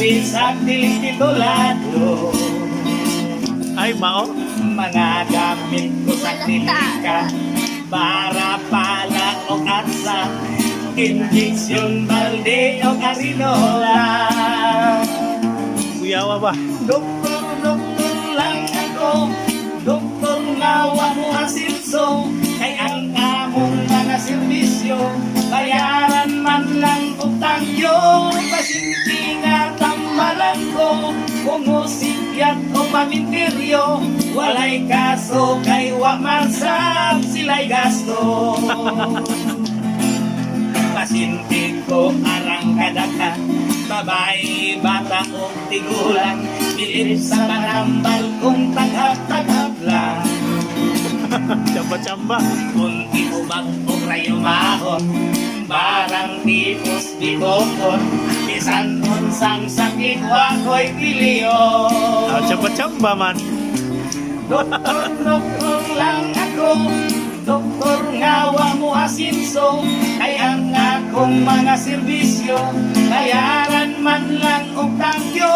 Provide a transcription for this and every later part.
buwis at titulado. Ay, mao. Mga gamit ko sa klinika para pala o katsa, injeksyon, balde o karinola. Kuyawa ba? Doktor, doktor lang ako, doktor nawa mo asilso, kay ang among mga serbisyo, bayaran man lang utang yun. Pasinti nga tambalan ko, umusikyat o pamintiryo, walay kaso kay wamansab sila'y gasto. Pasinti ko arang kadaka, babae, bata o tigulang, bilib sa manambal kung taghap-taghap lang. Chamba-chamba. Kung iubag o rayumahon, barang tipos di bukon, bisan unsang sakit wako'y piliyon. Ah, chamba-chamba man. Doktor, doktor lang ako, doktor ngawa mo asinso, kay ang akong mga serbisyo, bayaran man lang og tangyo.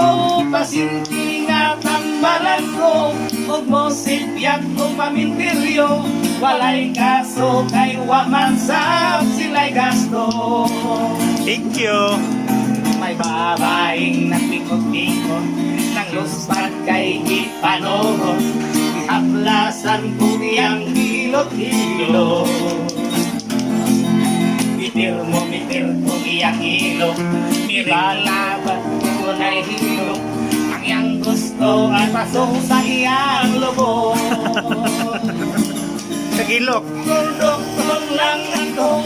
Pasinti nga tambalan ko, og mo sipyat o pamintiryo, walay kaso kay wamansab sila'y gasto. Thank you. May babaeng nagpikot-pikot, nang luspad kay ipanohon, ihaplasan ko niyang hilot-hilot. Mitir mo, mitir ko iyang ilok, miralaban ko na'y hilok, ang iyang gusto ay pasong sa iyang lubog. Tagilok. Doktor lang ako,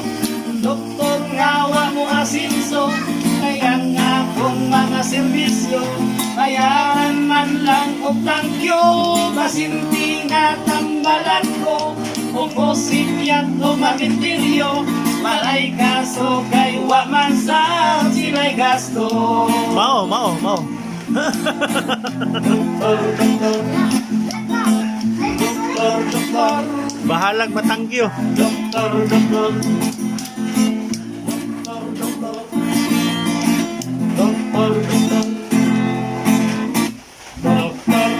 doktor ngawa mo asinso, kay ang akong mga serbisyo, bayaran man lang o tangyo. Pasinti nga tambalan ko, o posipyat o mamintiryo, malay kaso kay wamansab sila'y gasto. Mao, mao, mao. Doktor, doktor, doktor, doktor, Bahalag matangkyo. doktor, doktor, doktor, doktor, doktor, doktor, doktor.